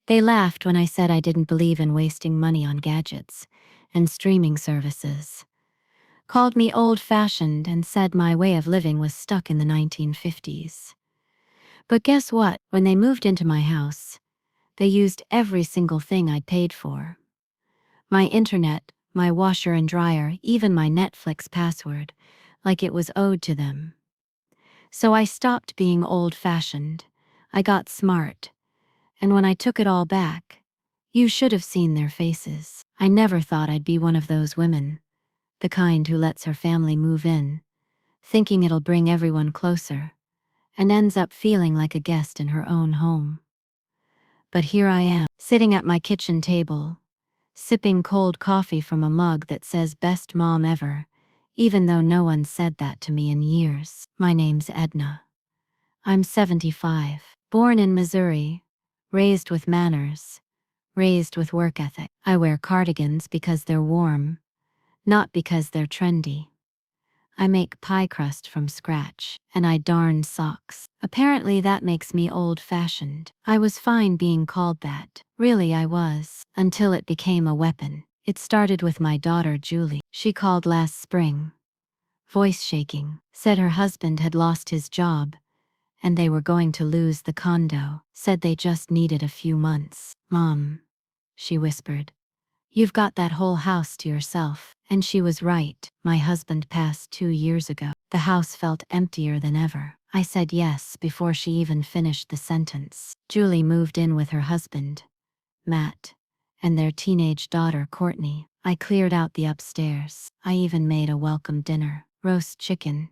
They laughed when I said I didn't believe in wasting money on gadgets and streaming services, called me old-fashioned, and said my way of living was stuck in the 1950s. But guess what? When they moved into my house, they used every single thing I'd paid for. My internet, my washer and dryer, even my Netflix password, like it was owed to them. So I stopped being old-fashioned. I got smart. And when I took it all back, you should have seen their faces. I never thought I'd be one of those women, the kind who lets her family move in, thinking it'll bring everyone closer, and ends up feeling like a guest in her own home. But here I am, sitting at my kitchen table, sipping cold coffee from a mug that says "Best Mom Ever," even though no one said that to me in years. My name's Edna. I'm 75, born in Missouri, raised with manners, raised with work ethic. I wear cardigans because they're warm, not because they're trendy. I make pie crust from scratch, and I darn socks. Apparently that makes me old-fashioned. I was fine being called that. Really I was, until it became a weapon. It started with my daughter Julie. She called last spring, voice shaking, said her husband had lost his job, and they were going to lose the condo. Said they just needed a few months. "Mom," she whispered, "you've got that whole house to yourself." And she was right. My husband passed 2 years ago. The house felt emptier than ever. I said yes before she even finished the sentence. Julie moved in with her husband, Matt, and their teenage daughter Courtney. I cleared out the upstairs. I even made a welcome dinner. Roast chicken,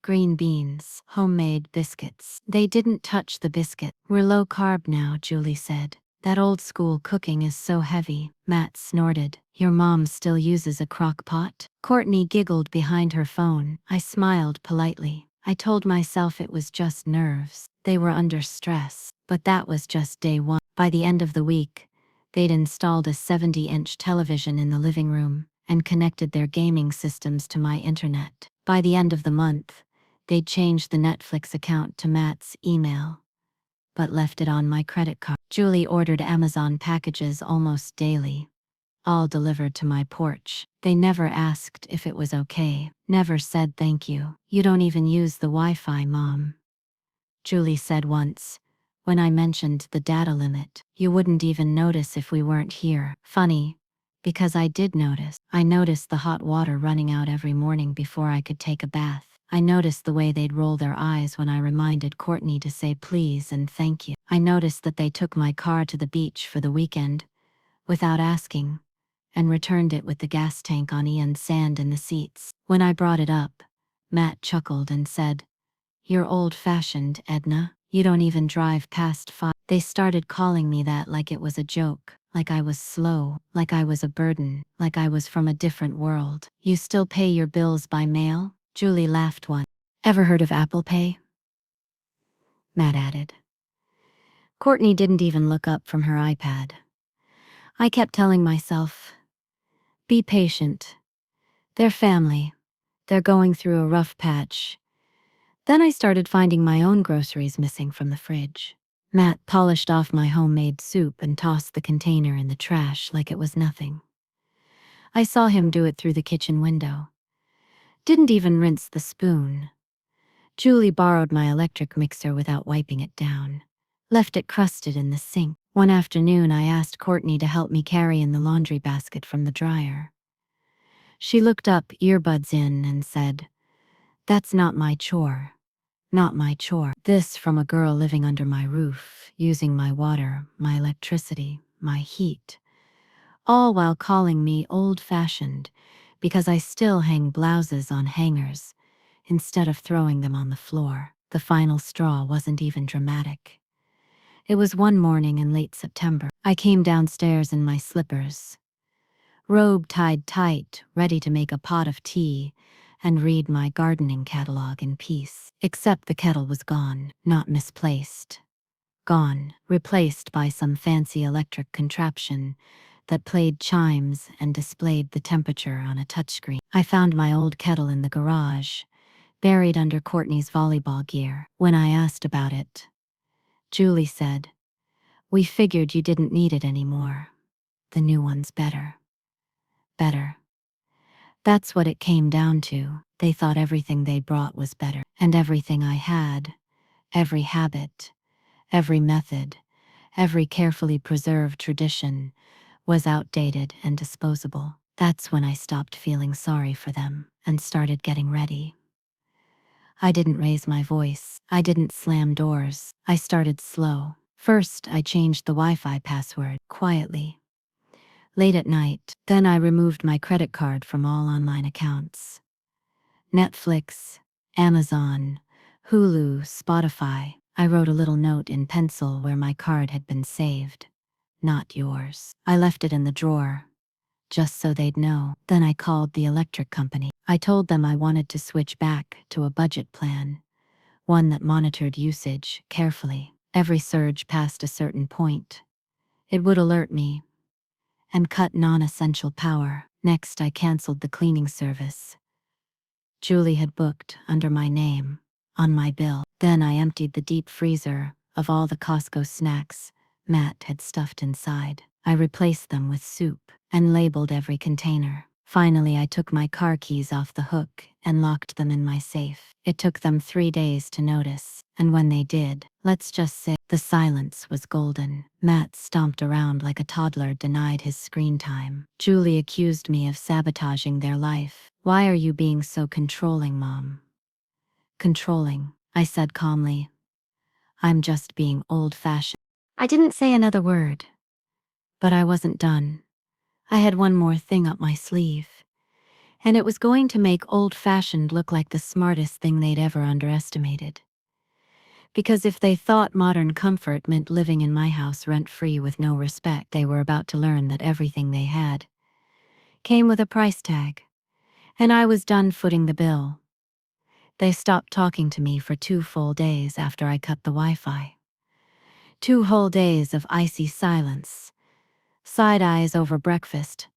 green beans, homemade biscuits. They didn't touch the biscuit. "We're low carb now," Julie said. "That old school cooking is so heavy." Matt snorted. "Your mom still uses a crock pot?" Courtney giggled behind her phone. I smiled politely. I told myself it was just nerves. They were under stress. But that was just day one. By the end of the week, they'd installed a 70-inch television in the living room and connected their gaming systems to my internet. By the end of the month, they'd changed the Netflix account to Matt's email, but left it on my credit card. Julie ordered Amazon packages almost daily, all delivered to my porch. They never asked if it was okay, never said thank you. "You don't even use the Wi-Fi, Mom," Julie said once, when I mentioned the data limit. "You wouldn't even notice if we weren't here." Funny, because I did notice. I noticed the hot water running out every morning before I could take a bath. I noticed the way they'd roll their eyes when I reminded Courtney to say please and thank you. I noticed that they took my car to the beach for the weekend, without asking, and returned it with the gas tank on E and sand in the seats. When I brought it up, Matt chuckled and said, "You're old-fashioned, Edna. You don't even drive past 5. They started calling me that like it was a joke, like I was slow, like I was a burden, like I was from a different world. "You still pay your bills by mail?" Julie laughed once. "Ever heard of Apple Pay?" Matt added. Courtney didn't even look up from her iPad. I kept telling myself, be patient. They're family. They're going through a rough patch. Then I started finding my own groceries missing from the fridge. Matt polished off my homemade soup and tossed the container in the trash like it was nothing. I saw him do it through the kitchen window. Didn't even rinse the spoon. Julie borrowed my electric mixer without wiping it down. Left it crusted in the sink. One afternoon I asked Courtney to help me carry in the laundry basket from the dryer. She looked up, earbuds in, and said, "That's not my chore. Not my chore." This from a girl living under my roof, using my water, my electricity, my heat, all while calling me old-fashioned because I still hang blouses on hangers instead of throwing them on the floor. The final straw wasn't even dramatic. It was one morning in late September. I came downstairs in my slippers, robe tied tight, ready to make a pot of tea and read my gardening catalog in peace. Except the kettle was gone, not misplaced. Gone, replaced by some fancy electric contraption that played chimes and displayed the temperature on a touchscreen. I found my old kettle in the garage, buried under Courtney's volleyball gear. When I asked about it, Julie said, We figured you didn't need it anymore. The new one's better. Better. That's what it came down to. They thought everything they brought was better. And everything I had, every habit, every method, every carefully preserved tradition, was outdated and disposable. That's when I stopped feeling sorry for them and started getting ready. I didn't raise my voice. I didn't slam doors. I started slow. First, I changed the Wi-Fi password, quietly, late at night. Then I removed my credit card from all online accounts. Netflix, Amazon, Hulu, Spotify. I wrote a little note in pencil where my card had been saved. Not yours. I left it in the drawer, just so they'd know. Then I called the electric company. I told them I wanted to switch back to a budget plan, one that monitored usage carefully. Every surge past a certain point, it would alert me and cut non-essential power. Next, I canceled the cleaning service Julie had booked under my name on my bill. Then I emptied the deep freezer of all the Costco snacks Matt had stuffed inside. I replaced them with soup and labeled every container. Finally, I took my car keys off the hook and locked them in my safe. It took them 3 days to notice, and when they did, let's just say, the silence was golden. Matt stomped around like a toddler denied his screen time. Julie accused me of sabotaging their life. Why are you being so controlling, Mom? Controlling, I said calmly. I'm just being old-fashioned. I didn't say another word. But I wasn't done. I had one more thing up my sleeve. And it was going to make old-fashioned look like the smartest thing they'd ever underestimated. Because if they thought modern comfort meant living in my house rent-free with no respect, they were about to learn that everything they had came with a price tag. And I was done footing the bill. They stopped talking to me for 2 full days after I cut the Wi-Fi. 2 whole days of icy silence. Side eyes over breakfast.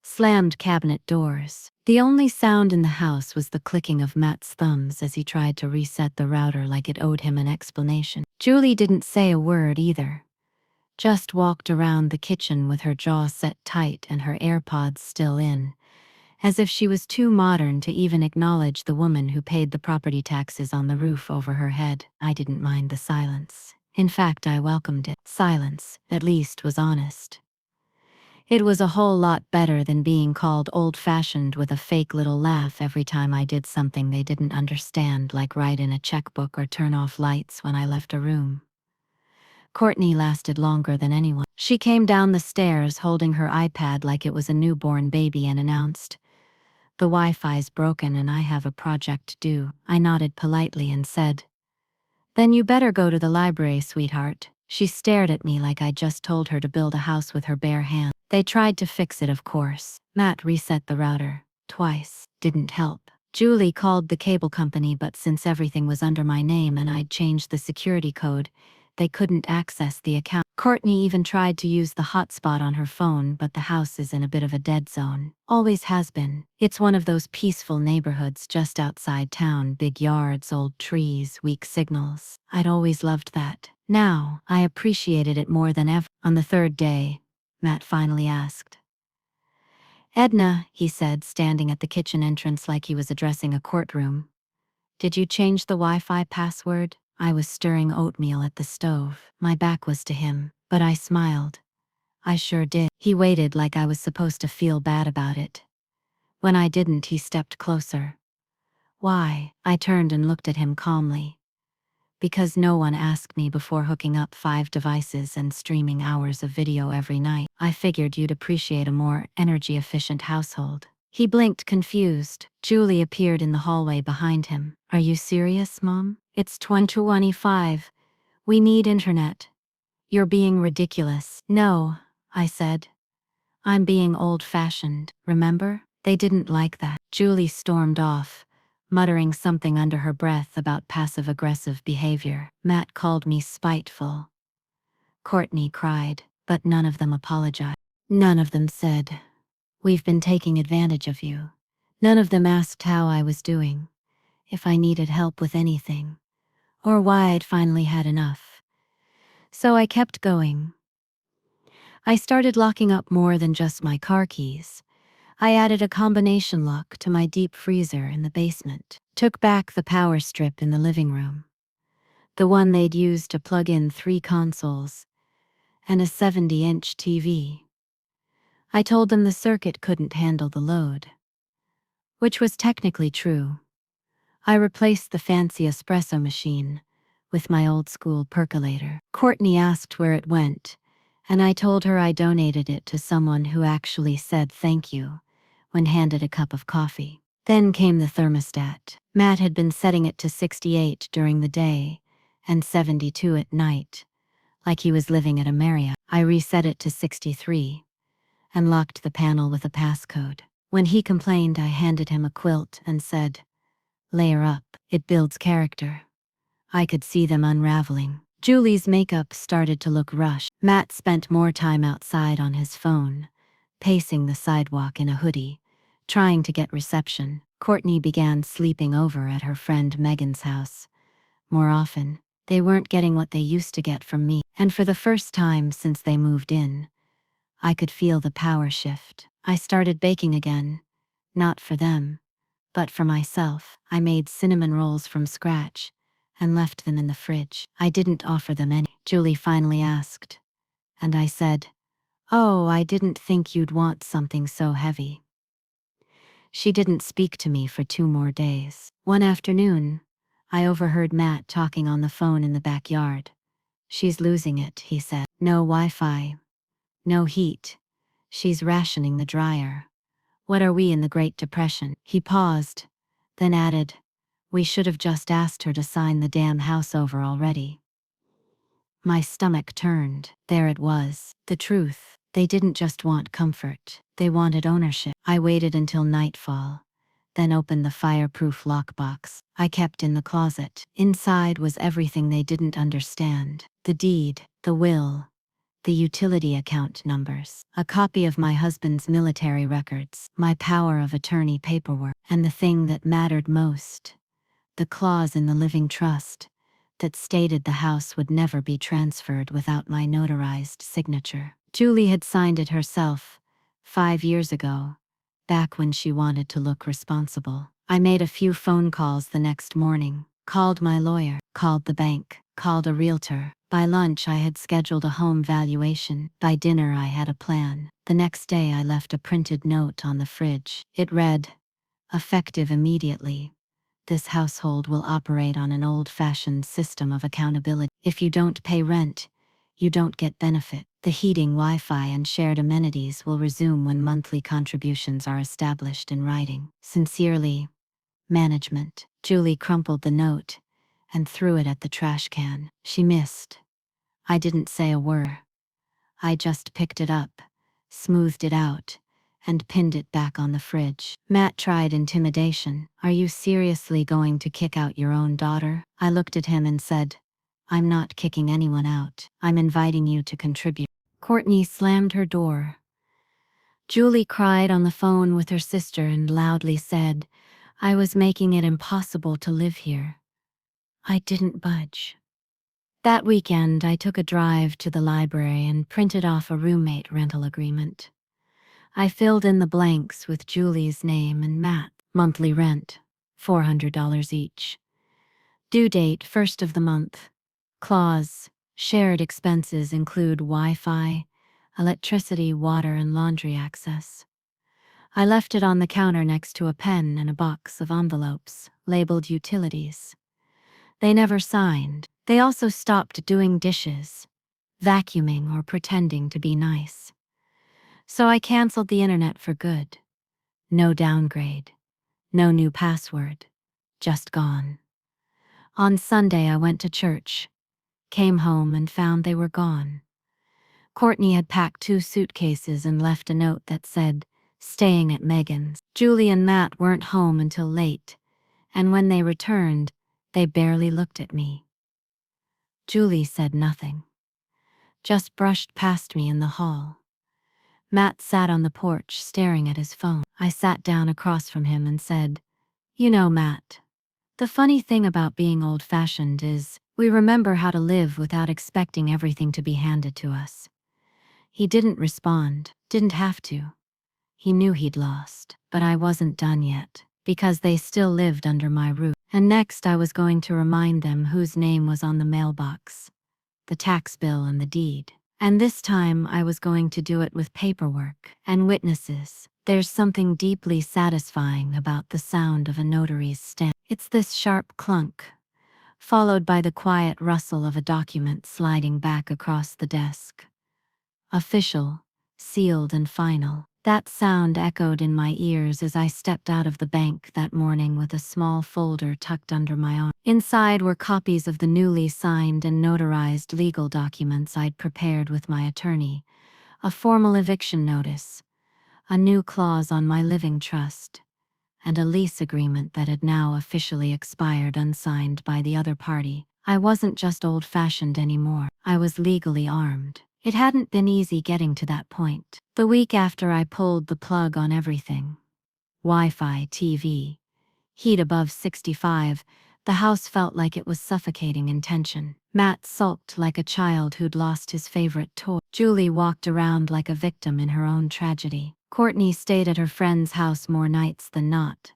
Slammed cabinet doors. The only sound in the house was the clicking of Matt's thumbs as he tried to reset the router like it owed him an explanation. Julie didn't say a word either. Just walked around the kitchen with her jaw set tight and her AirPods still in, as if she was too modern to even acknowledge the woman who paid the property taxes on the roof over her head. I didn't mind the silence. In fact, I welcomed it. Silence, at least, was honest. It was a whole lot better than being called old-fashioned with a fake little laugh every time I did something they didn't understand, like write in a checkbook or turn off lights when I left a room. Courtney lasted longer than anyone. She came down the stairs holding her iPad like it was a newborn baby and announced, "The Wi-Fi's broken and I have a project due." I nodded politely and said, "Then you better go to the library, sweetheart." She stared at me like I just told her to build a house with her bare hands. They tried to fix it, of course. Matt reset the router twice. Didn't help. Julie called the cable company, but since everything was under my name and I'd changed the security code, they couldn't access the account. Courtney even tried to use the hotspot on her phone, but the house is in a bit of a dead zone. Always has been. It's one of those peaceful neighborhoods just outside town, big yards, old trees, weak signals. I'd always loved that. Now, I appreciated it more than ever. On the 3rd day, Matt finally asked. "Edna," he said, standing at the kitchen entrance like he was addressing a courtroom, "did you change the Wi-Fi password?" I was stirring oatmeal at the stove. My back was to him, but I smiled. "I sure did." He waited like I was supposed to feel bad about it. When I didn't, he stepped closer. "Why?" I turned and looked at him calmly. "Because no one asked me before hooking up 5 devices and streaming hours of video every night. I figured you'd appreciate a more energy-efficient household." He blinked, confused. Julie appeared in the hallway behind him. "Are you serious, Mom? It's 2025. We need internet." "You're being ridiculous." "No," I said. "I'm being old-fashioned, remember?" They didn't like that. Julie stormed off, muttering something under her breath about passive-aggressive behavior. Matt called me spiteful. Courtney cried, but none of them apologized. None of them said, "We've been taking advantage of you." None of them asked how I was doing, if I needed help with anything, or why I'd finally had enough. So I kept going, I started locking up more than just my car keys. I added a combination lock to my deep freezer in the basement, took back the power strip in the living room, the one they'd used to plug in 3 consoles and a 70-inch TV. I told them the circuit couldn't handle the load, which was technically true. I replaced the fancy espresso machine with my old-school percolator. Courtney asked where it went, and I told her I donated it to someone who actually said thank you when handed a cup of coffee. Then came the thermostat. Matt had been setting it to 68 during the day and 72 at night, like he was living at a Marriott. I reset it to 63 and locked the panel with a passcode. When he complained, I handed him a quilt and said, "Layer up, it builds character." I could see them unraveling. Julie's makeup started to look rushed. Matt spent more time outside on his phone, pacing the sidewalk in a hoodie, trying to get reception. Courtney began sleeping over at her friend Megan's house. More often, they weren't getting what they used to get from me, and for the first time since they moved in, I could feel the power shift. I started baking again, not for them, but for myself. I made cinnamon rolls from scratch and left them in the fridge. I didn't offer them any. Julie finally asked, and I said, "Oh, I didn't think you'd want something so heavy." She didn't speak to me for 2 more days. One afternoon, I overheard Matt talking on the phone in the backyard. "She's losing it," he said. "No Wi-Fi, no heat. She's rationing the dryer. What are we in the Great Depression?" He paused, then added, "We should have just asked her to sign the damn house over already." My stomach turned. There it was, the truth. They didn't just want comfort, they wanted ownership. I waited until nightfall, then opened the fireproof lockbox I kept in the closet. Inside was everything they didn't understand: the deed, the will, the utility account numbers, a copy of my husband's military records, my power of attorney paperwork, and the thing that mattered most, the clause in the living trust that stated the house would never be transferred without my notarized signature. Julie had signed it herself 5 years ago, back when she wanted to look responsible. I made a few phone calls the next morning, called my lawyer, called the bank, called a realtor. By lunch I had scheduled a home valuation. By dinner I had a plan. The next day I left a printed note on the fridge. It read, "Effective immediately. This household will operate on an old-fashioned system of accountability. If you don't pay rent, you don't get benefit. The heating, Wi-Fi, and shared amenities will resume when monthly contributions are established in writing. Sincerely, Management." Julie crumpled the note and threw it at the trash can. She missed. I didn't say a word. I just picked it up, smoothed it out, and pinned it back on the fridge. Matt tried intimidation. "Are you seriously going to kick out your own daughter?" I looked at him and said, "I'm not kicking anyone out. I'm inviting you to contribute." Courtney slammed her door. Julie cried on the phone with her sister and loudly said, "I was making it impossible to live here." I didn't budge. That weekend, I took a drive to the library and printed off a roommate rental agreement. I filled in the blanks with Julie's name and Matt's. Monthly rent, $400 each. Due date, 1st of the month. Clause: shared expenses include Wi-Fi, electricity, water, and laundry access. I left it on the counter next to a pen and a box of envelopes, labeled utilities. They never signed. They also stopped doing dishes, vacuuming, or pretending to be nice. So I canceled the internet for good. No downgrade. No new password. Just gone. On Sunday I went to church, came home and found they were gone. Courtney had packed 2 suitcases and left a note that said, "Staying at Megan's." Julie and Matt weren't home until late, and when they returned, they barely looked at me. Julie said nothing, just brushed past me in the hall. Matt sat on the porch staring at his phone. I sat down across from him and said, "You know, Matt, the funny thing about being old-fashioned is we remember how to live without expecting everything to be handed to us. He didn't respond, didn't have to. He knew he'd lost, but I wasn't done yet, because they still lived under my roof. And next I was going to remind them whose name was on the mailbox, the tax bill and the deed. And this time I was going to do it with paperwork and witnesses. There's something deeply satisfying about the sound of a notary's stamp. It's this sharp clunk, followed by the quiet rustle of a document sliding back across the desk. Official, sealed and final. That sound echoed in my ears as I stepped out of the bank that morning with a small folder tucked under my arm. Inside were copies of the newly signed and notarized legal documents I'd prepared with my attorney, a formal eviction notice, a new clause on my living trust, and a lease agreement that had now officially expired unsigned by the other party. I wasn't just old-fashioned anymore. I was legally armed. It hadn't been easy getting to that point. The week after I pulled the plug on everything, Wi-Fi, TV, heat above 65, the house felt like it was suffocating in tension. Matt sulked like a child who'd lost his favorite toy. Julie walked around like a victim in her own tragedy. Courtney stayed at her friend's house more nights than not,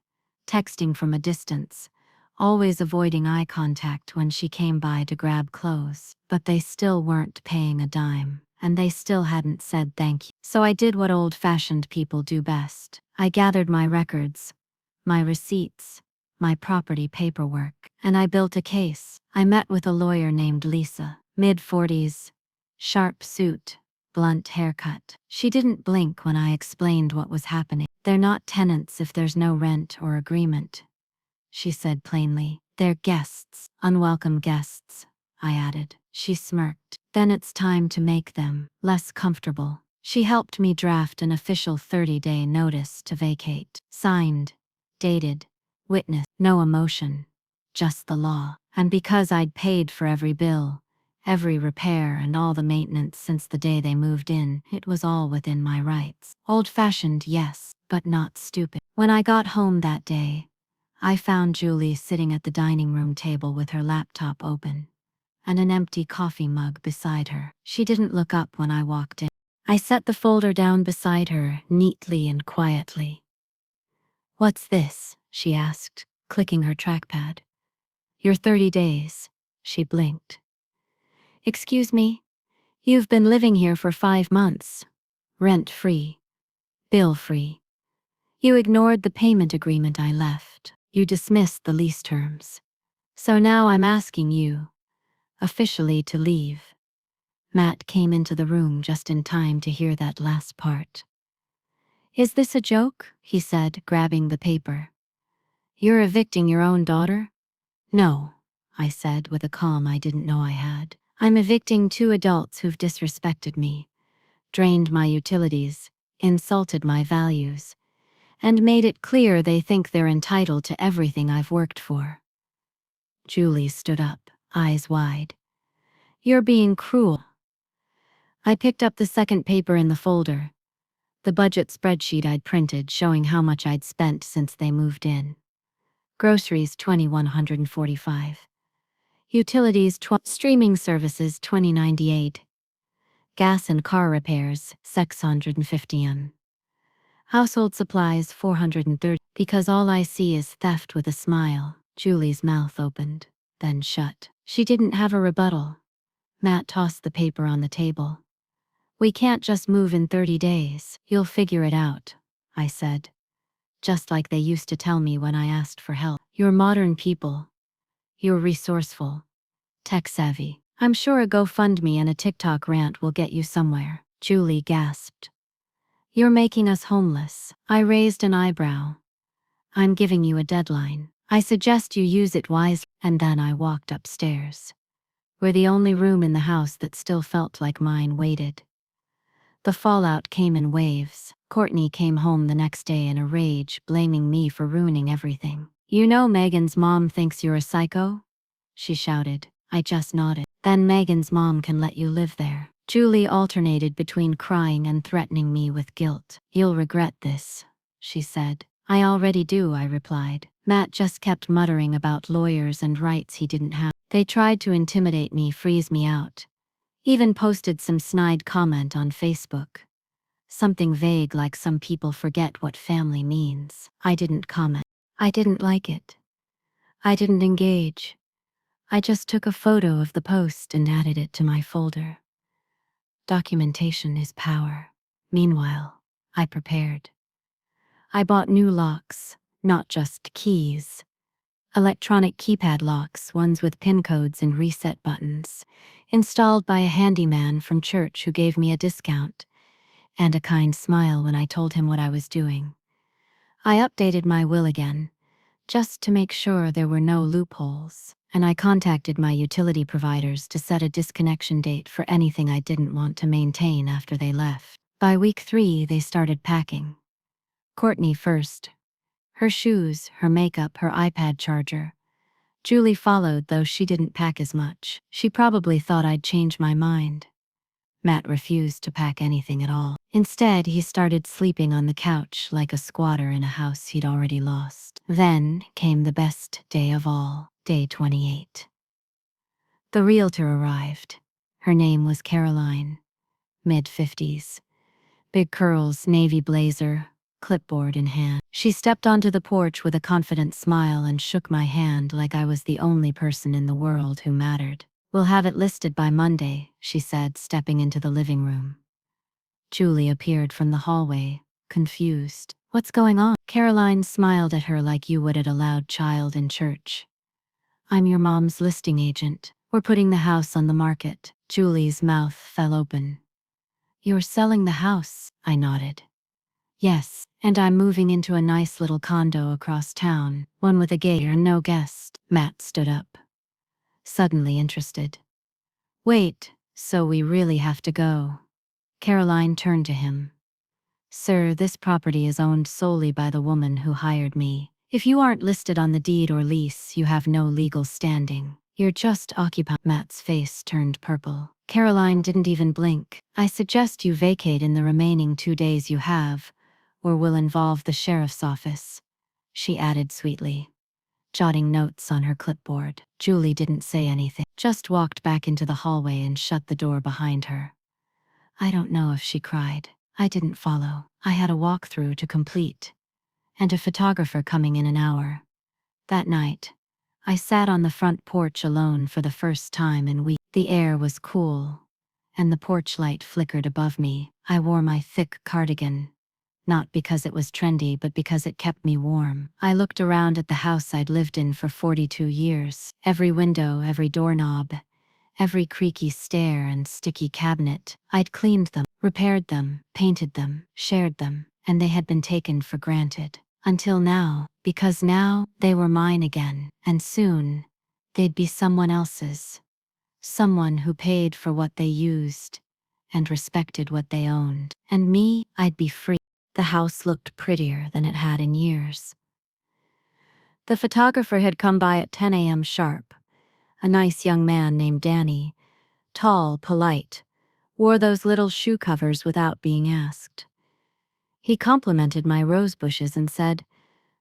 texting from a distance, always avoiding eye contact when she came by to grab clothes. But they still weren't paying a dime, and they still hadn't said thank you. So I did what old-fashioned people do best. I gathered my records, my receipts, my property paperwork, and I built a case. I met with a lawyer named Lisa, mid-40s, sharp suit, blunt haircut. She didn't blink when I explained what was happening. "They're not tenants if there's no rent or agreement," she said plainly. "They're guests, unwelcome guests," I added. She smirked. "Then it's time to make them less comfortable." She helped me draft an official 30-day notice to vacate. Signed, dated, witness, no emotion, just the law. And because I'd paid for every bill, every repair and all the maintenance since the day they moved in, it was all within my rights. Old-fashioned, yes, but not stupid. When I got home that day, I found Julie sitting at the dining room table with her laptop open and an empty coffee mug beside her. She didn't look up when I walked in. I set the folder down beside her, neatly and quietly. "What's this?" she asked, clicking her trackpad. "Your 30 days." She blinked. "Excuse me? You've been living here for 5 months. Rent-free. Bill-free. You ignored the payment agreement I left. You dismissed the lease terms. So now I'm asking you, officially, to leave." Matt came into the room just in time to hear that last part. "Is this a joke?" he said, grabbing the paper. "You're evicting your own daughter?" "No," I said with a calm I didn't know I had. "I'm evicting 2 adults who've disrespected me, drained my utilities, insulted my values, and made it clear they think they're entitled to everything I've worked for." Julie stood up, eyes wide. "You're being cruel." I picked up the second paper in the folder, the budget spreadsheet I'd printed showing how much I'd spent since they moved in. Groceries $2,145. Utilities streaming services $20.98. Gas and car repairs $650. Household supplies $430. Because all I see is theft with a smile. Julie's mouth opened, then shut. She didn't have a rebuttal. Matt tossed the paper on the table. "We can't just move in 30 days. You'll figure it out," I said. Just like they used to tell me when I asked for help. "You're modern people. You're resourceful, tech-savvy. I'm sure a GoFundMe and a TikTok rant will get you somewhere." Julie gasped. "You're making us homeless." I raised an eyebrow. "I'm giving you a deadline. I suggest you use it wisely." And then I walked upstairs, where the only room in the house that still felt like mine waited. The fallout came in waves. Courtney came home the next day in a rage, blaming me for ruining everything. "You know Megan's mom thinks you're a psycho?" she shouted. I just nodded. "Then Megan's mom can let you live there." Julie alternated between crying and threatening me with guilt. "You'll regret this," she said. "I already do," I replied. Matt just kept muttering about lawyers and rights he didn't have. "They tried to intimidate me, freeze me out, Even posted some snide comment on Facebook. Something vague like some people forget what family means. I didn't comment. I didn't like it. I didn't engage. I just took a photo of the post and added it to my folder. Documentation is power. Meanwhile, I prepared. I bought new locks, not just keys. Electronic keypad locks, ones with pin codes and reset buttons, installed by a handyman from church who gave me a discount, and a kind smile when I told him what I was doing. I updated my will again, just to make sure there were no loopholes, and I contacted my utility providers to set a disconnection date for anything I didn't want to maintain after they left. By week 3, they started packing. Courtney first. Her shoes, her makeup, her iPad charger. Julie followed, though she didn't pack as much. She probably thought I'd change my mind. Matt refused to pack anything at all. Instead, he started sleeping on the couch like a squatter in a house he'd already lost. Then came the best day of all, day 28. The realtor arrived. Her name was Caroline. Mid-50s. Big curls, navy blazer, clipboard in hand. She stepped onto the porch with a confident smile and shook my hand like I was the only person in the world who mattered. "We'll have it listed by Monday," she said, stepping into the living room. Julie appeared from the hallway, confused. "What's going on?" Caroline smiled at her like you would at a loud child in church. "I'm your mom's listing agent. We're putting the house on the market." Julie's mouth fell open. "You're selling the house," I nodded. "Yes, and I'm moving into a nice little condo across town, one with a gate and no guest." Matt stood up, suddenly interested. "Wait, so we really have to go?" Caroline turned to him. "Sir, this property is owned solely by the woman who hired me. If you aren't listed on the deed or lease, you have no legal standing. You're just occupying." Matt's face turned purple. Caroline didn't even blink. "I suggest you vacate in the remaining 2 days you have, or will involve the sheriff's office," she added sweetly, jotting notes on her clipboard. Julie didn't say anything, just walked back into the hallway and shut the door behind her. I don't know if she cried. I didn't follow. I had a walkthrough to complete, and a photographer coming in an hour. That night, I sat on the front porch alone for the first time in weeks. The air was cool, and the porch light flickered above me. I wore my thick cardigan, not because it was trendy but because it kept me warm. I looked around at the house I'd lived in for 42 years. Every window, every doorknob, every creaky stair and sticky cabinet. I'd cleaned them, repaired them, painted them, shared them, and they had been taken for granted. Until now, because now they were mine again, and soon they'd be someone else's. Someone who paid for what they used and respected what they owned. And me, I'd be free. The house looked prettier than it had in years. The photographer had come by at 10 a.m. sharp. A nice young man named Danny, tall, polite, wore those little shoe covers without being asked. He complimented my rose bushes and said,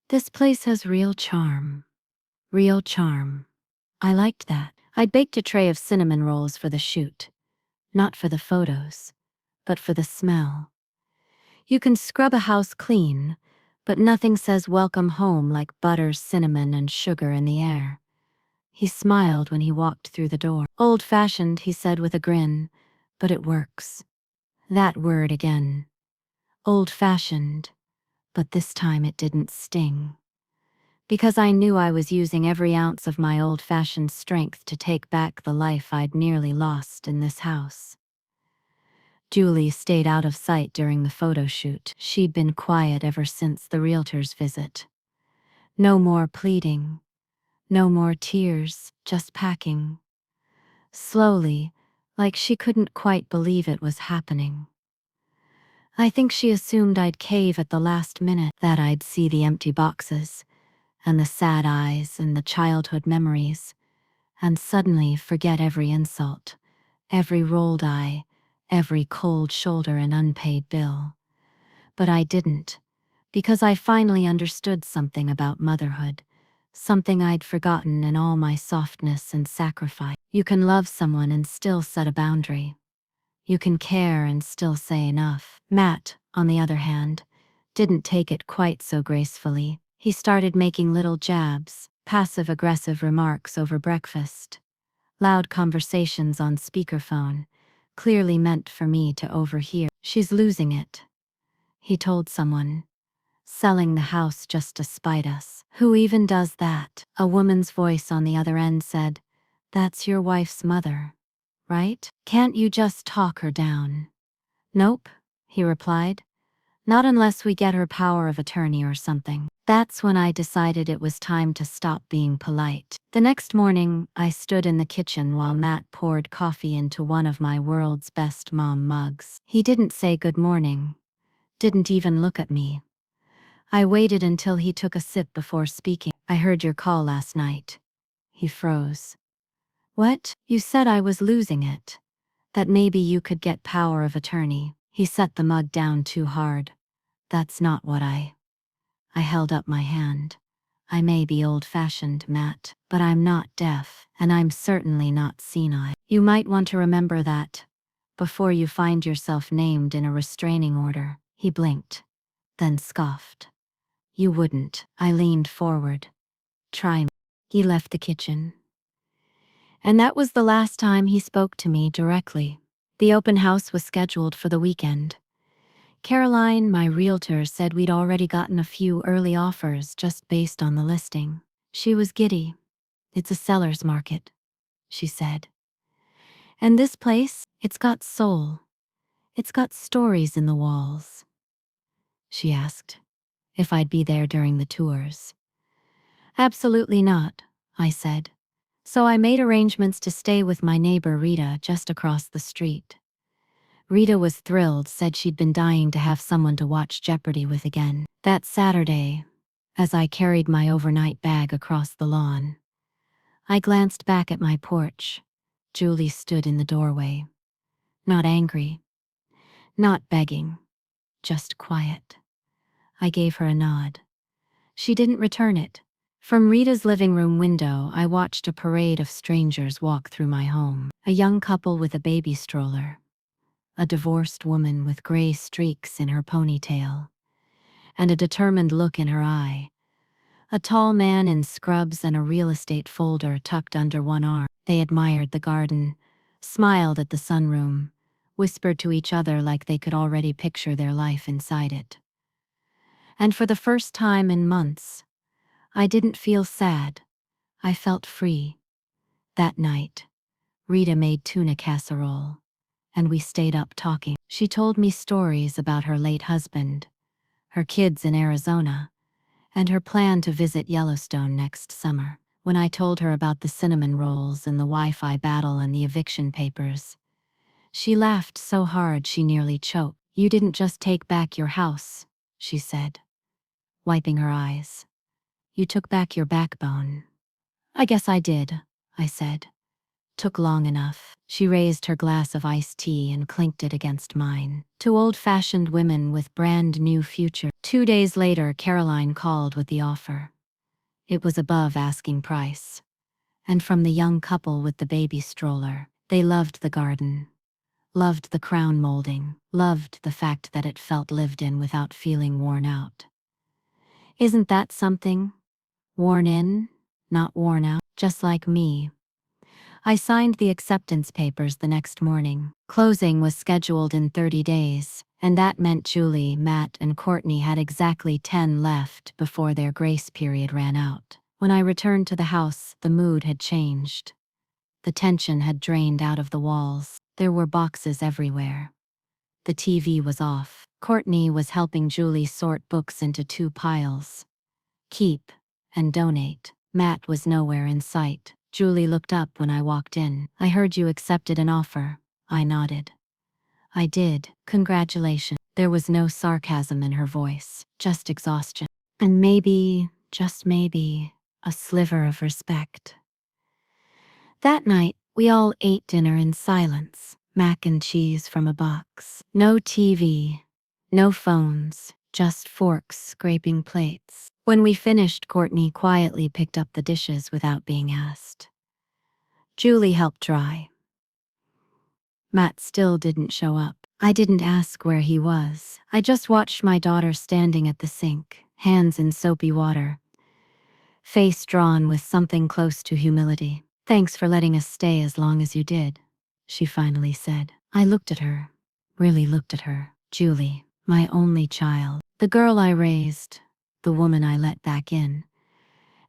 "This place has real charm." Real charm. I liked that. I'd baked a tray of cinnamon rolls for the shoot. Not for the photos, but for the smell. You can scrub a house clean, but nothing says welcome home like butter, cinnamon, and sugar in the air. He smiled when he walked through the door. "Old-fashioned," he said with a grin, "but it works." That word again. Old-fashioned, but this time it didn't sting. Because I knew I was using every ounce of my old-fashioned strength to take back the life I'd nearly lost in this house. Julie stayed out of sight during the photo shoot. She'd been quiet ever since the realtor's visit. No more pleading. No more tears, just packing. Slowly, like she couldn't quite believe it was happening. I think she assumed I'd cave at the last minute, that I'd see the empty boxes, and the sad eyes and the childhood memories, and suddenly forget every insult, every rolled eye, every cold shoulder and unpaid bill. But I didn't, because I finally understood something about motherhood, something I'd forgotten in all my softness and sacrifice. You can love someone and still set a boundary. You can care and still say enough. Matt, on the other hand, didn't take it quite so gracefully. He started making little jabs, passive-aggressive remarks over breakfast, loud conversations on speakerphone, clearly meant for me to overhear. She's losing it, he told someone. Selling the house just to spite us. Who even does that? A woman's voice on the other end said, "That's your wife's mother, right? Can't you just talk her down?" "Nope," he replied. "Not unless we get her power of attorney or something." That's when I decided it was time to stop being polite. The next morning, I stood in the kitchen while Matt poured coffee into one of my world's best mom mugs. He didn't say good morning, didn't even look at me. I waited until he took a sip before speaking. "I heard your call last night." He froze. "What? You said I was losing it. That maybe you could get power of attorney." He set the mug down too hard. "That's not what I held up my hand. "I may be old-fashioned, Matt, but I'm not deaf, and I'm certainly not senile. You might want to remember that before you find yourself named in a restraining order." He blinked, then scoffed. "You wouldn't." I leaned forward. "Try me." He left the kitchen. And that was the last time he spoke to me directly. The open house was scheduled for the weekend. Caroline, my realtor, said we'd already gotten a few early offers just based on the listing. She was giddy. "It's a seller's market," she said. "And this place, it's got soul. It's got stories in the walls." She asked if I'd be there during the tours. "Absolutely not," I said. So I made arrangements to stay with my neighbor Rita just across the street. Rita was thrilled, said she'd been dying to have someone to watch Jeopardy with again. That Saturday, as I carried my overnight bag across the lawn, I glanced back at my porch. Julie stood in the doorway. Not angry, not begging, just quiet. I gave her a nod. She didn't return it. From Rita's living room window, I watched a parade of strangers walk through my home. A young couple with a baby stroller, a divorced woman with gray streaks in her ponytail, and a determined look in her eye, a tall man in scrubs and a real estate folder tucked under one arm. They admired the garden, smiled at the sunroom, whispered to each other like they could already picture their life inside it. And for the first time in months, I didn't feel sad. I felt free. That night, Rita made tuna casserole, and we stayed up talking. She told me stories about her late husband, her kids in Arizona, and her plan to visit Yellowstone next summer. When I told her about the cinnamon rolls and the Wi-Fi battle and the eviction papers, she laughed so hard she nearly choked. "You didn't just take back your house," she said, wiping her eyes. "You took back your backbone." "I guess I did," I said. "Took long enough." She raised her glass of iced tea and clinked it against mine. "To old-fashioned women with brand new future." 2 days later, Caroline called with the offer. It was above asking price. And from the young couple with the baby stroller, they loved the garden, loved the crown molding, loved the fact that it felt lived in without feeling worn out. Isn't that something? Worn in, not worn out, just like me. I signed the acceptance papers the next morning. Closing was scheduled in 30 days, and that meant Julie, Matt, and Courtney had exactly 10 left before their grace period ran out. When I returned to the house, the mood had changed. The tension had drained out of the walls. There were boxes everywhere. The TV was off. Courtney was helping Julie sort books into 2 piles. Keep and donate. Matt was nowhere in sight. Julie looked up when I walked in. "I heard you accepted an offer." I nodded. "I did. Congratulations." There was no sarcasm in her voice, just exhaustion. And maybe, just maybe, a sliver of respect. That night, we all ate dinner in silence. Mac and cheese from a box. No TV. No phones. Just forks scraping plates. When we finished, Courtney quietly picked up the dishes without being asked. Julie helped dry. Matt still didn't show up. I didn't ask where he was. I just watched my daughter standing at the sink, hands in soapy water, face drawn with something close to humility. "Thanks for letting us stay as long as you did," she finally said. I looked at her, really looked at her. Julie, my only child, the girl I raised, the woman I let back in,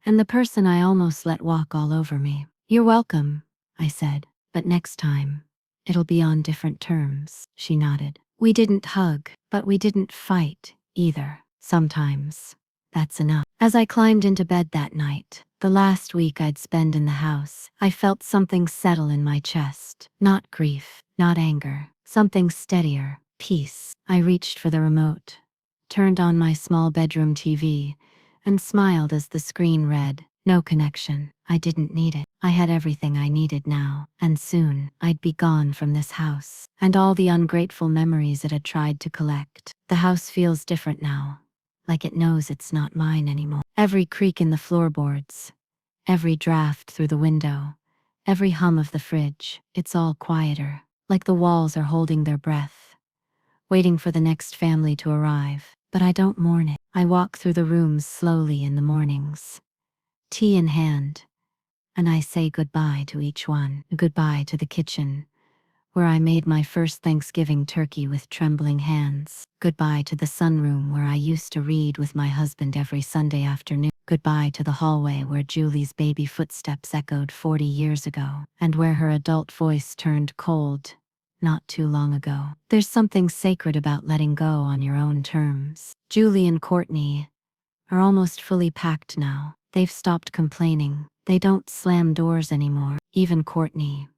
and the person I almost let walk all over me. "You're welcome," I said, "but next time, it'll be on different terms." She nodded. We didn't hug, but we didn't fight either. Sometimes that's enough. As I climbed into bed that night, the last week I'd spend in the house, I felt something settle in my chest. Not grief, not anger, something steadier, peace. I reached for the remote, turned on my small bedroom TV, and smiled as the screen read, "No connection." I didn't need it. I had everything I needed now, and soon I'd be gone from this house, and all the ungrateful memories it had tried to collect. The house feels different now, like it knows it's not mine anymore. Every creak in the floorboards, every draft through the window, every hum of the fridge, it's all quieter, like the walls are holding their breath, waiting for the next family to arrive. But I don't mourn it. I walk through the rooms slowly in the mornings, tea in hand, and I say goodbye to each one. Goodbye to the kitchen, where I made my first Thanksgiving turkey with trembling hands. Goodbye to the sunroom where I used to read with my husband every Sunday afternoon. Goodbye to the hallway where Julie's baby footsteps echoed 40 years ago, and where her adult voice turned cold not too long ago. There's something sacred about letting go on your own terms. Julie and Courtney are almost fully packed now. They've stopped complaining. They don't slam doors anymore. Even Courtney,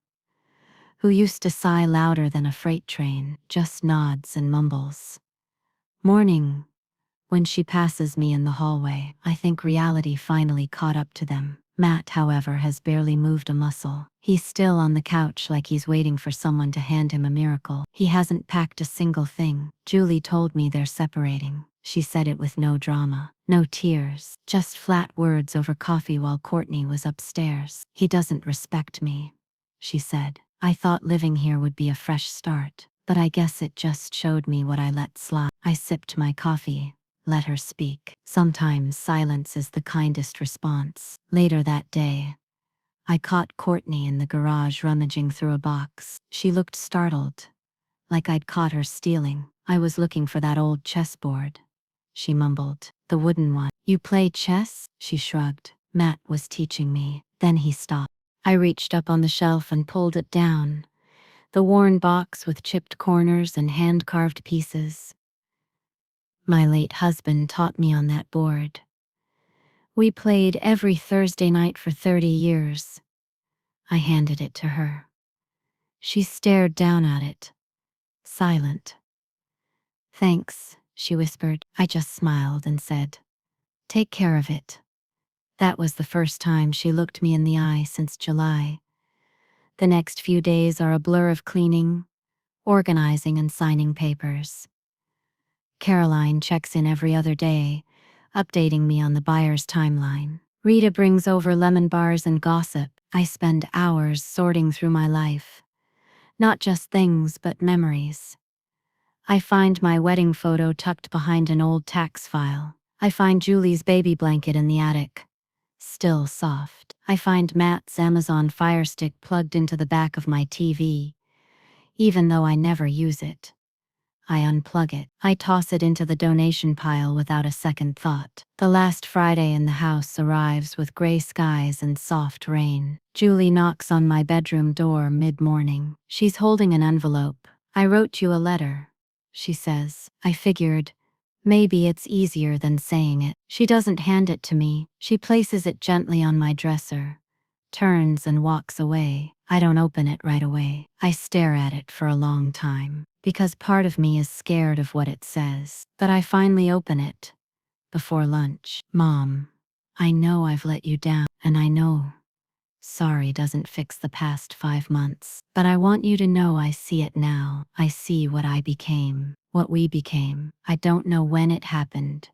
who used to sigh louder than a freight train, just nods and mumbles. Morning. When she passes me in the hallway, I think reality finally caught up to them. Matt, however, has barely moved a muscle. He's still on the couch like he's waiting for someone to hand him a miracle. He hasn't packed a single thing. Julie told me they're separating. She said it with no drama, no tears, just flat words over coffee while Courtney was upstairs. "He doesn't respect me," she said. "I thought living here would be a fresh start, but I guess it just showed me what I let slide." I sipped my coffee, let her speak. Sometimes silence is the kindest response. Later that day, I caught Courtney in the garage rummaging through a box. She looked startled, like I'd caught her stealing. "I was looking for that old chessboard," she mumbled. "The wooden one." "You play chess?" She shrugged. "Matt was teaching me." Then he stopped. I reached up on the shelf and pulled it down. The worn box with chipped corners and hand-carved pieces. "My late husband taught me on that board. We played every Thursday night for 30 years. I handed it to her. She stared down at it, silent. "Thanks," she whispered. I just smiled and said, "Take care of it." That was the first time she looked me in the eye since July. The next few days are a blur of cleaning, organizing, and signing papers. Caroline checks in every other day, updating me on the buyer's timeline. Rita brings over lemon bars and gossip. I spend hours sorting through my life. Not just things, but memories. I find my wedding photo tucked behind an old tax file. I find Julie's baby blanket in the attic, still soft. I find Matt's Amazon Fire Stick plugged into the back of my TV, even though I never use it. I unplug it. I toss it into the donation pile without a second thought. The last Friday in the house arrives with gray skies and soft rain. Julie knocks on my bedroom door mid-morning. She's holding an envelope. "I wrote you a letter," she says. I figured, maybe it's easier than saying it. She doesn't hand it to me. She places it gently on my dresser, turns and walks away. I don't open it right away. I stare at it for a long time, because part of me is scared of what it says. But I finally open it, before lunch. "Mom, I know I've let you down, and I know sorry doesn't fix the past 5 months. But I want you to know I see it now. I see what I became, what we became. I don't know when it happened,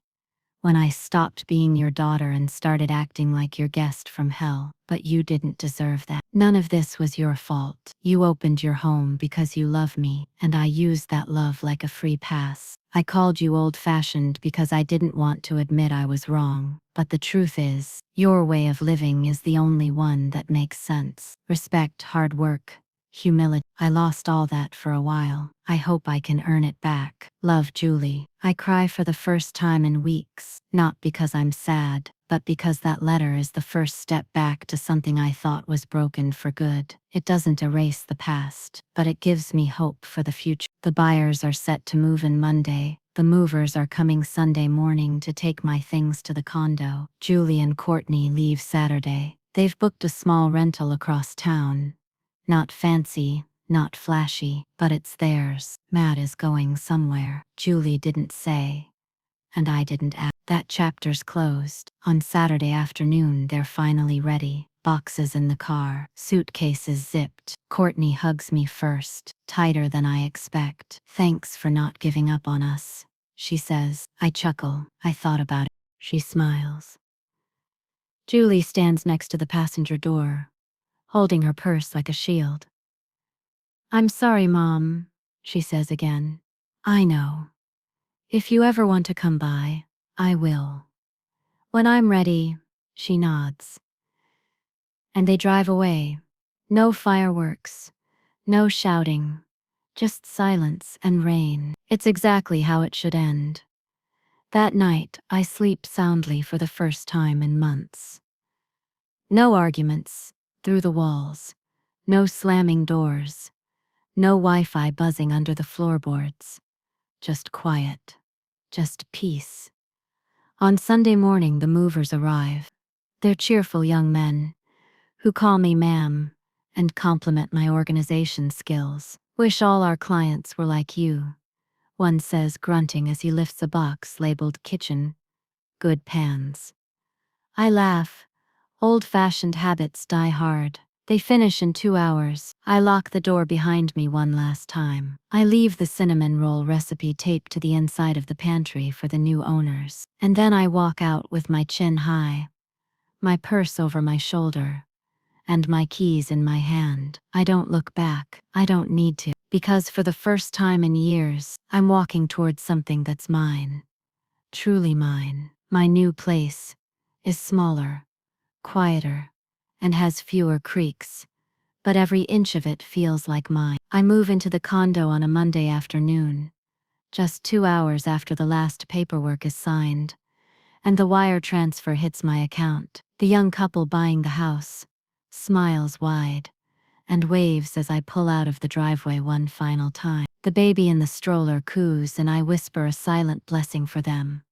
When I stopped being your daughter and started acting like your guest from hell. But you didn't deserve that. None of this was your fault. You opened your home because you love me, and I used that love like a free pass. I called you old-fashioned because I didn't want to admit I was wrong. But the truth is, your way of living is the only one that makes sense. Respect, hard work, humility. I lost all that for a while. I hope I can earn it back. Love, Julie. I cry for the first time in weeks, not because I'm sad, but because that letter is the first step back to something I thought was broken for good. It doesn't erase the past, but it gives me hope for the future. The buyers are set to move in Monday. The movers are coming Sunday morning to take my things to the condo. Julie and Courtney leave Saturday. They've booked a small rental across town. Not fancy, not flashy, but it's theirs. Matt is going somewhere. Julie didn't say, and I didn't ask. That chapter's closed. On Saturday afternoon, they're finally ready. Boxes in the car, suitcases zipped. Courtney hugs me first, tighter than I expect. Thanks for not giving up on us, she says. I chuckle. I thought about it. She smiles. Julie stands next to the passenger door, holding her purse like a shield. I'm sorry, Mom, she says again. I know. If you ever want to come by, I will. When I'm ready, she nods. And they drive away. No fireworks, no shouting, just silence and rain. It's exactly how it should end. That night, I sleep soundly for the first time in months. No arguments, through the walls. No slamming doors. No Wi-Fi buzzing under the floorboards. Just quiet. Just peace. On Sunday morning, the movers arrive. They're cheerful young men who call me ma'am and compliment my organization skills. Wish all our clients were like you, one says, grunting as he lifts a box labeled kitchen, good pans. I laugh. Old-fashioned habits die hard. They finish in 2 hours. I lock the door behind me one last time. I leave the cinnamon roll recipe taped to the inside of the pantry for the new owners. And then I walk out with my chin high, my purse over my shoulder, and my keys in my hand. I don't look back. I don't need to. Because for the first time in years, I'm walking towards something that's mine. Truly mine. My new place is smaller, quieter, and has fewer creaks, but every inch of it feels like mine. I move into the condo on a Monday afternoon, just 2 hours after the last paperwork is signed, and the wire transfer hits my account. The young couple buying the house smiles wide and waves as I pull out of the driveway one final time. The baby in the stroller coos and I whisper a silent blessing for them.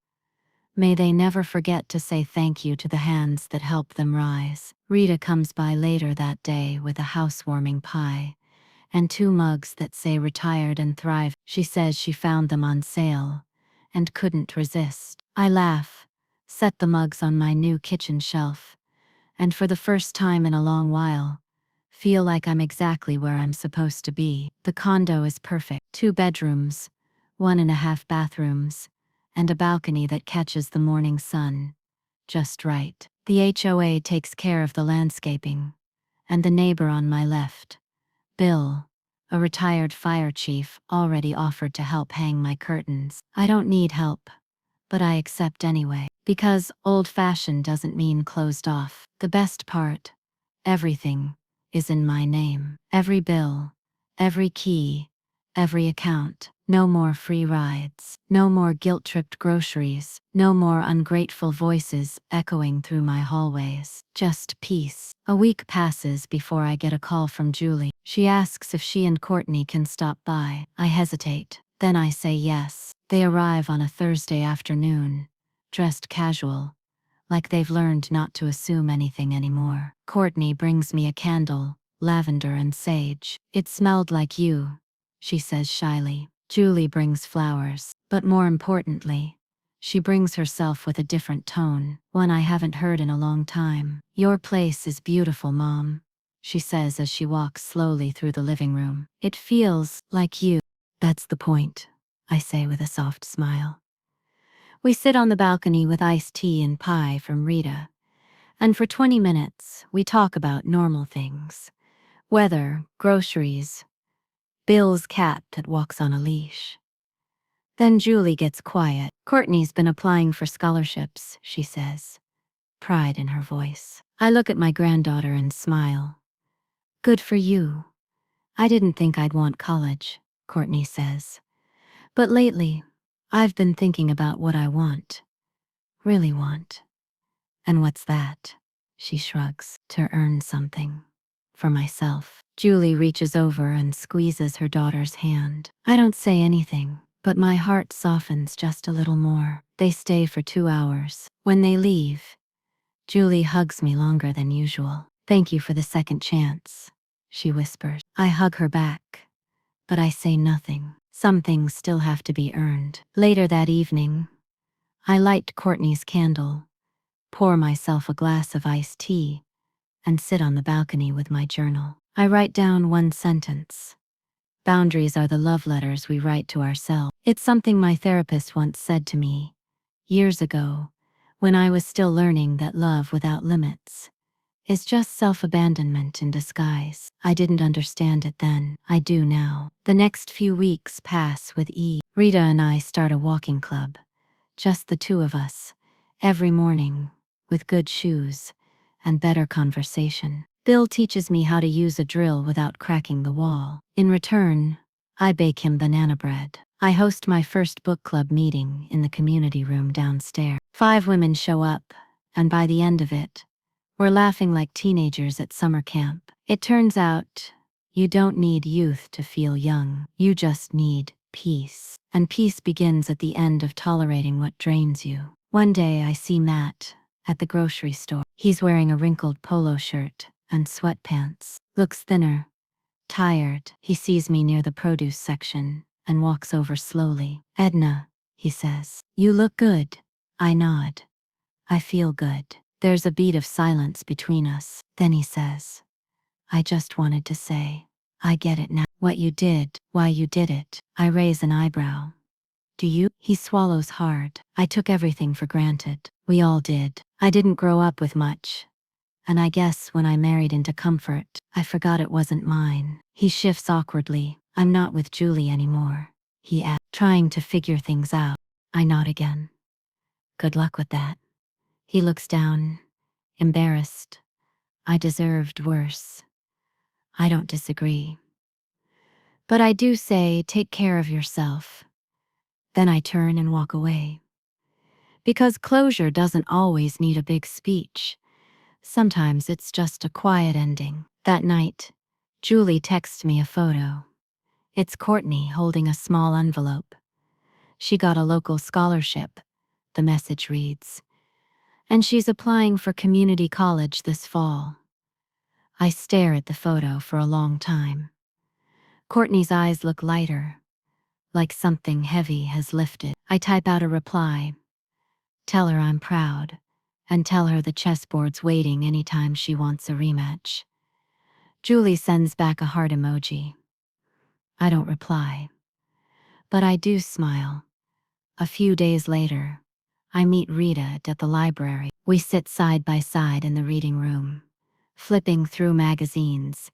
May they never forget to say thank you to the hands that help them rise. Rita comes by later that day with a housewarming pie and 2 mugs that say retired and thrive. She says she found them on sale and couldn't resist. I laugh, set the mugs on my new kitchen shelf, and for the first time in a long while, feel like I'm exactly where I'm supposed to be. The condo is perfect. 2 bedrooms, 1.5 bathrooms, and a balcony that catches the morning sun. Just right. The HOA takes care of the landscaping. And the neighbor on my left, Bill, a retired fire chief, already offered to help hang my curtains. I don't need help, but I accept anyway. Because old-fashioned doesn't mean closed off. The best part, everything, is in my name. Every bill, every key, every account. No more free rides. No more guilt-tripped groceries. No more ungrateful voices echoing through my hallways. Just peace. A week passes before I get a call from Julie. She asks if she and Courtney can stop by. I hesitate. Then I say yes. They arrive on a Thursday afternoon, dressed casual, like they've learned not to assume anything anymore. Courtney brings me a candle, lavender and sage. It smelled like you, she says shyly. Julie brings flowers, but more importantly, she brings herself with a different tone, one I haven't heard in a long time. Your place is beautiful, Mom, she says as she walks slowly through the living room. It feels like you. That's the point, I say with a soft smile. We sit on the balcony with iced tea and pie from Rita, and for 20 minutes, we talk about normal things: weather, groceries, Bill's cat that walks on a leash. Then Julie gets quiet. Courtney's been applying for scholarships, she says, pride in her voice. I look at my granddaughter and smile. Good for you. I didn't think I'd want college, Courtney says. But lately, I've been thinking about what I want. Really want. And what's that? She shrugs. To earn something. For myself. Julie reaches over and squeezes her daughter's hand. I don't say anything, but my heart softens just a little more. They stay for 2 hours. When they leave, Julie hugs me longer than usual. Thank you for the second chance, she whispers. I hug her back, but I say nothing. Some things still have to be earned. Later that evening, I light Courtney's candle, pour myself a glass of iced tea, and sit on the balcony with my journal. I write down one sentence. Boundaries are the love letters we write to ourselves. It's something my therapist once said to me, years ago, when I was still learning that love without limits is just self-abandonment in disguise. I didn't understand it then. I do now. The next few weeks pass with ease. Rita and I start a walking club. Just the two of us. Every morning. With good shoes. And better conversation. Bill teaches me how to use a drill without cracking the wall. In return, I bake him banana bread. I host my first book club meeting in the community room downstairs. 5 women show up, and by the end of it, we're laughing like teenagers at summer camp. It turns out, you don't need youth to feel young. You just need peace. And peace begins at the end of tolerating what drains you. One day I see Matt at the grocery store. He's wearing a wrinkled polo shirt and sweatpants. Looks thinner, tired. He sees me near the produce section and walks over slowly. Edna, he says. You look good. I nod. I feel good. There's a beat of silence between us. Then he says, I just wanted to say, I get it now. What you did, why you did it. I raise an eyebrow. Do you? He swallows hard. I took everything for granted. We all did. I didn't grow up with much. And I guess when I married into comfort, I forgot it wasn't mine. He shifts awkwardly. I'm not with Julie anymore. He adds, trying to figure things out. I nod again. Good luck with that. He looks down, embarrassed. I deserved worse. I don't disagree. But I do say, take care of yourself. Then I turn and walk away. Because closure doesn't always need a big speech. Sometimes it's just a quiet ending. That night, Julie texts me a photo. It's Courtney holding a small envelope. She got a local scholarship, the message reads, and she's applying for community college this fall. I stare at the photo for a long time. Courtney's eyes look lighter, like something heavy has lifted. I type out a reply. Tell her I'm proud, and tell her the chessboard's waiting anytime she wants a rematch. Julie sends back a heart emoji. I don't reply. But I do smile. A few days later, I meet Rita at the library. We sit side by side in the reading room, flipping through magazines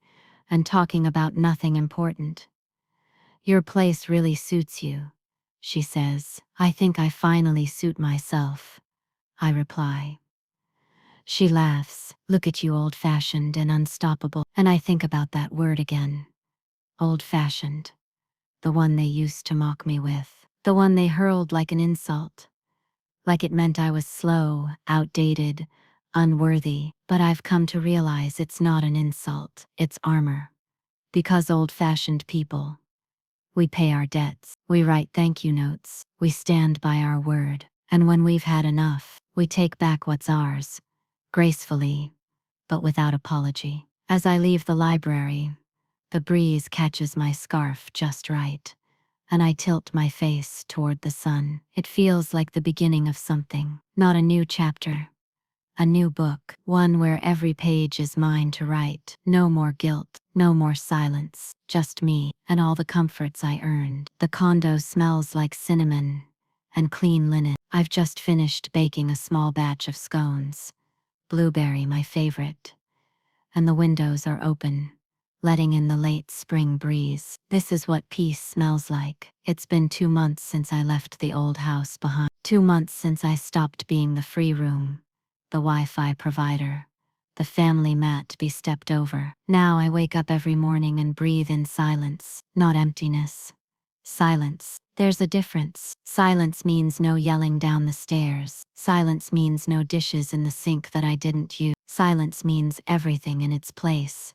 and talking about nothing important. Your place really suits you, she says. I think I finally suit myself, I reply. She laughs. Look at you, old-fashioned and unstoppable. And I think about that word again. Old-fashioned. The one they used to mock me with. The one they hurled like an insult. Like it meant I was slow, outdated, unworthy. But I've come to realize it's not an insult. It's armor. Because old-fashioned people, we pay our debts. We write thank you notes. We stand by our word. And when we've had enough, we take back what's ours. Gracefully, but without apology. As I leave the library, the breeze catches my scarf just right, and I tilt my face toward the sun. It feels like the beginning of something, not a new chapter. A new book, one where every page is mine to write. No more guilt, no more silence, just me and all the comforts I earned. The condo smells like cinnamon, and clean linen. I've just finished baking a small batch of scones. Blueberry, my favorite. And the windows are open, letting in the late spring breeze. This is what peace smells like. It's been 2 months since I left the old house behind. 2 months since I stopped being the free room, the Wi-Fi provider, the family mat to be stepped over. Now I wake up every morning and breathe in silence, not emptiness. Silence. There's a difference. Silence means no yelling down the stairs. Silence means no dishes in the sink that I didn't use. Silence means everything in its place.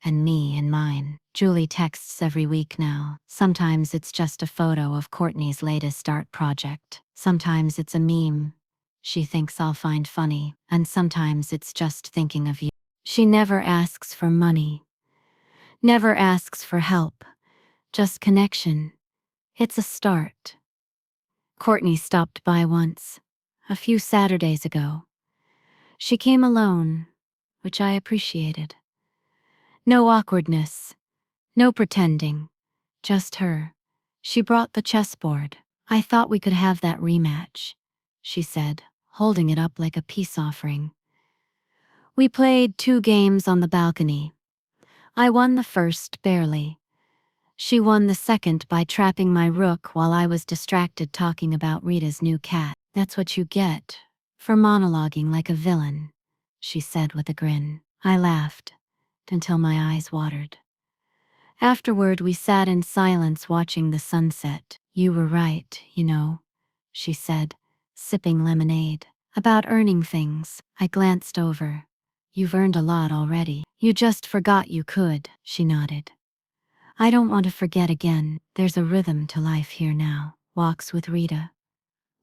And me in mine. Julie texts every week now. Sometimes it's just a photo of Courtney's latest art project. Sometimes it's a meme she thinks I'll find funny. And sometimes it's just thinking of you. She never asks for money. Never asks for help. Just connection. It's a start. Courtney stopped by once, a few Saturdays ago. She came alone, which I appreciated. No awkwardness, no pretending, just her. She brought the chessboard. I thought we could have that rematch, she said, holding it up like a peace offering. We played 2 games on the balcony. I won the first, barely. She won the second by trapping my rook while I was distracted talking about Rita's new cat. That's what you get for monologuing like a villain, she said with a grin. I laughed until my eyes watered. Afterward, we sat in silence watching the sunset. You were right, she said, sipping lemonade. About earning things. I glanced over. You've earned a lot already. You just forgot you could, she nodded. I don't want to forget again. There's a rhythm to life here now. Walks with Rita.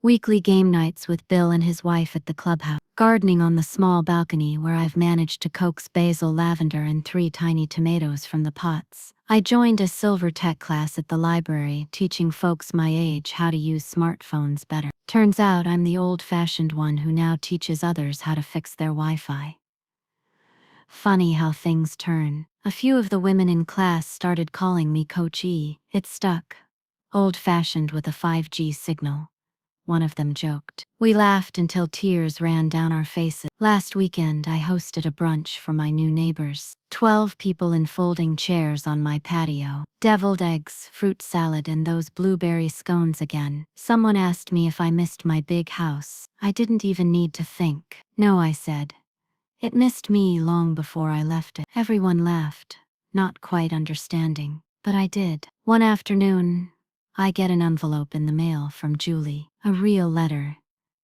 Weekly game nights with Bill and his wife at the clubhouse. Gardening on the small balcony where I've managed to coax basil, lavender, and 3 tiny tomatoes from the pots. I joined a silver tech class at the library, teaching folks my age how to use smartphones better. Turns out I'm the old-fashioned one who now teaches others how to fix their Wi-Fi. Funny how things turn. A few of the women in class started calling me Coach E. It stuck. Old-fashioned with a 5G signal. One of them joked. We laughed until tears ran down our faces. Last weekend I hosted a brunch for my new neighbors. 12 people in folding chairs on my patio. Deviled eggs, fruit salad, and those blueberry scones again. Someone asked me if I missed my big house. I didn't even need to think. No, I said. It missed me long before I left it. Everyone laughed, not quite understanding, but I did. One afternoon, I get an envelope in the mail from Julie, a real letter,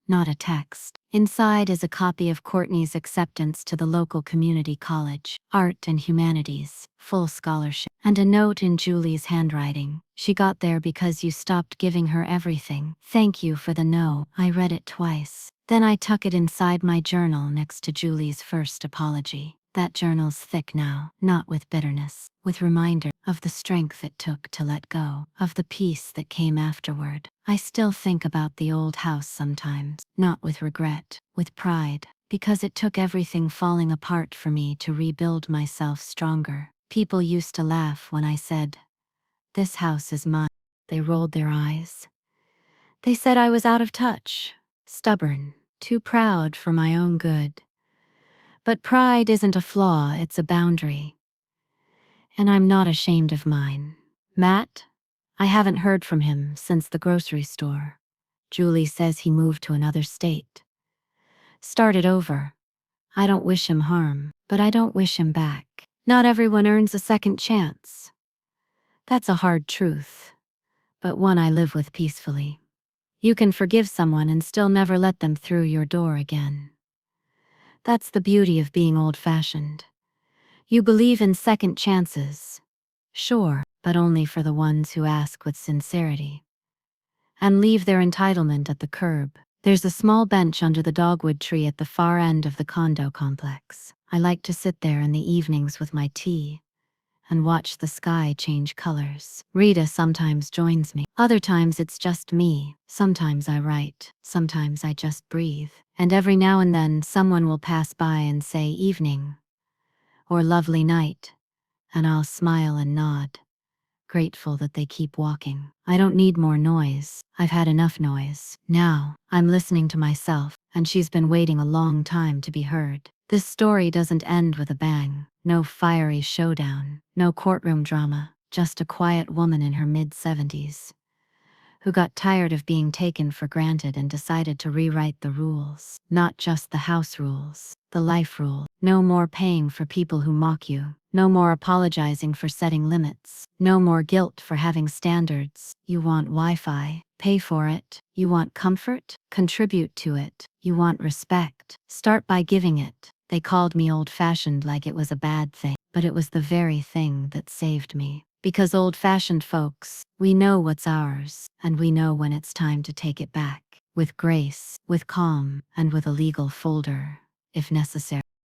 not a text. Inside is a copy of Courtney's acceptance to the local community college, art and humanities, full scholarship, and a note in Julie's handwriting. She got there because you stopped giving her everything. Thank you for the no. I read it twice. Then I tuck it inside my journal next to Julie's first apology. That journal's thick now, not with bitterness, with reminder of the strength it took to let go, of the peace that came afterward. I still think about the old house sometimes, not with regret, with pride, because it took everything falling apart for me to rebuild myself stronger. People used to laugh when I said, "This house is mine." They rolled their eyes. They said I was out of touch, stubborn, too proud for my own good. But pride isn't a flaw, it's a boundary. And I'm not ashamed of mine. Matt? I haven't heard from him since the grocery store. Julie says he moved to another state. Started over. I don't wish him harm, but I don't wish him back. Not everyone earns a second chance. That's a hard truth, but one I live with peacefully. You can forgive someone and still never let them through your door again. That's the beauty of being old-fashioned. You believe in second chances. Sure, but only for the ones who ask with sincerity. And leave their entitlement at the curb. There's a small bench under the dogwood tree at the far end of the condo complex. I like to sit there in the evenings with my tea and watch the sky change colors. Rita sometimes joins me. Other times it's just me. Sometimes I write. Sometimes I just breathe. And every now and then someone will pass by and say evening or lovely night, and I'll smile and nod. grateful that they keep walking. I don't need more noise. I've had enough noise. Now, I'm listening to myself, and she's been waiting a long time to be heard. This story doesn't end with a bang. No fiery showdown. No courtroom drama. Just a quiet woman in her mid-70s who got tired of being taken for granted and decided to rewrite the rules. Not just the house rules, the life rule. No more paying for people who mock you. No more apologizing for setting limits. No more guilt for having standards. You want Wi-Fi? Pay for it. You want comfort? Contribute to it. You want respect? Start by giving it. They called me old-fashioned like it was a bad thing, but it was the very thing that saved me. Because old-fashioned folks, we know what's ours, and we know when it's time to take it back. With grace, with calm, and with a legal folder, if necessary.